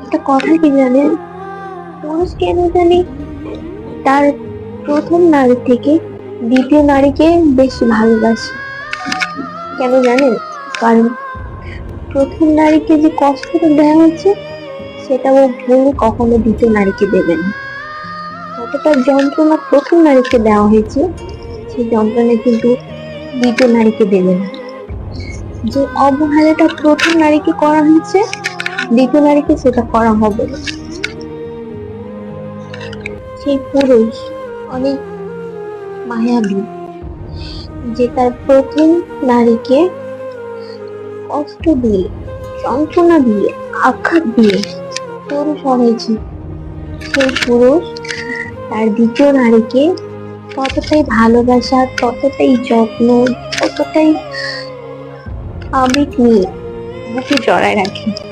একটা কথা কি জানেন, পুরুষ কেন জানি তার প্রথম নারী থেকে দ্বিতীয় নারীকে বেশি ভালোবাসে। কেন জানেন? কারণ প্রথম নারীকে যে কষ্টটা দেওয়া হচ্ছে সেটা ও ভুলে কখনো দ্বিতীয় নারীকে দেবে না। যতটা যন্ত্রণা প্রথম নারীকে দেওয়া হয়েছে সেই যন্ত্রণা কিন্তু দ্বিতীয় নারীকে দেবে না। যে অবহেলাটা প্রথম নারীকে করা হয়েছে দ্বিতীয় নারীকে সেটা করা হবে না। সেই পুরুষ অনেক মায়াবী, যে তার প্রথম নারীকে কষ্ট দিয়ে, যন্ত্রণা দিয়ে, আঘাত দিয়ে পুরুষ হয়েছে। সেই পুরুষ তার দ্বিতীয় নারীকে ততটাই ভালোবাসা, ততটাই যত্ন, ততটাই আবেগ নিয়ে বুকে জড়ায় রাখে।